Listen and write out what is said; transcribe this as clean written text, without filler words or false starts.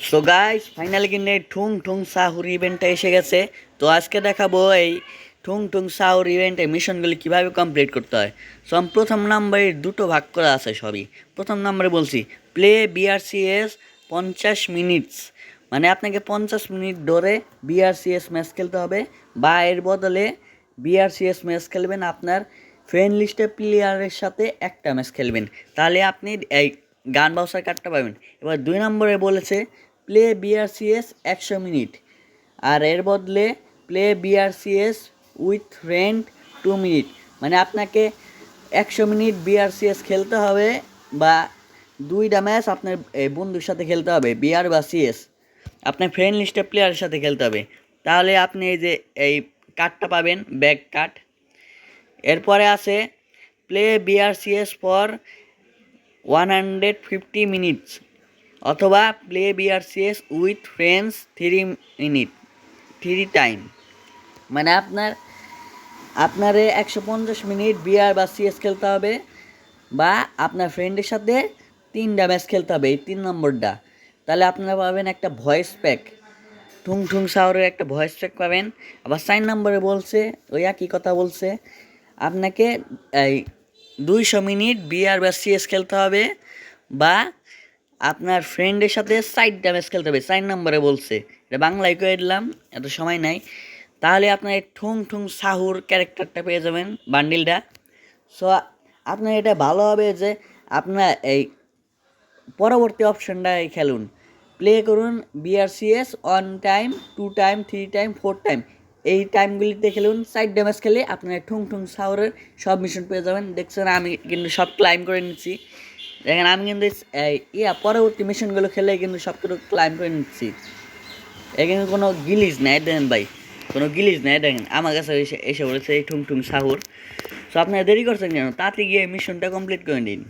So guys finally কিন্তু এই ঠুং ঠুং সাহুর ইভেন্টটা এসে গেছে। তো আজকে দেখাবো এই ঠুং ঠুং সাহুর ইভেন্টে মিশনগুলি কীভাবে কমপ্লিট করতে হয়। সো আমি প্রথম নাম্বারে দুটো ভাগ করা আছে সবই। প্রথম নাম্বারে বলছি প্লে বিআরসিএস 50 মিনিটস, মানে আপনাকে 50 মিনিট ধরে বিআরসিএস ম্যাচ খেলতে হবে, বা এর বদলে বিআরসিএস ম্যাচ খেলবেন আপনার ফ্রেন্ড লিস্টে প্লেয়ারের সাথে একটা ম্যাচ খেলবেন, তাহলে আপনি এই গান বাউসার কার্ডটা পাবেন। এবার 2 নম্বরে বলেছে প্লে বিআরসিএস 100 মিনিট, আর এর বদলে play BRCS with friend 2 minute, মানে আপনাকে 100 মিনিট বিআরসিএস খেলতে হবে, বা 2টা ম্যাচ আপনার বন্ধুর সাথে খেলতে হবে, বিআর বা সিএস আপনার ফ্রেন্ড লিস্টের প্লেয়ারের সাথে খেলতে হবে, তাহলে আপনি এই যে এই কার্ডটা পাবেন, ব্যাক কার্ড। এরপরে আছে প্লে বিআরসিএস ফর 150 মিনিটস, অথবা play BRCS with friends 3 minute 3 time, মানে আপনার 150 মিনিট বিআর বা সিএস খেলতে হবে, বা আপনার ফ্রেন্ডের সাথে 3টা ম্যাচ খেলতে হবে, এই 3 নম্বরটা। তাহলে আপনারা পাবেন একটা ভয়েস প্যাক, ঠুং ঠুং সাওয়ারের একটা ভয়েস প্যাক পাবেন। আবার 4 নম্বরে বলছে ওই একই কথা বলছে, আপনাকে এই 200 মিনিট বিআর বা সিএস খেলতে হবে, বা আপনার ফ্রেন্ডের সাথে 4টা ম্যাচ খেলতে হবে। 4 নম্বরে বলছে, এটা বাংলায় করে দিলাম, এত সময় নাই। তাহলে আপনার এই ঠুং ঠুং সাহুর ক্যারেক্টারটা পেয়ে যাবেন, বান্ডিলটা। সো আপনার এটা ভালো হবে যে আপনার এই পরবর্তী অপশনটাই খেলুন, প্লে করুন BRCS 1 time 2 time 3 time 4 time, এই টাইমগুলিতে খেলুন। 4টা ম্যাচ খেলে আপনার ঠুং ঠুং সাউরের সব মিশন পেয়ে যাবেন। দেখছেন আমি কিন্তু সব ক্লাইম করে নিচ্ছি, দেখেন আমি কিন্তু পরবর্তী মিশনগুলো খেলে কিন্তু সব কিছু ক্লাইম করে নিচ্ছি। এখানে কোনো গিলিজ নাই, দেখেন ভাই, কোনো গিলিজ নাই। দেখেন আমার কাছে এসে বলেছে এই ঠুং ঠুং সাহুর। সো আপনারা দেরি করছেন কেন, তাতে গিয়ে মিশনটা কমপ্লিট করে নিন।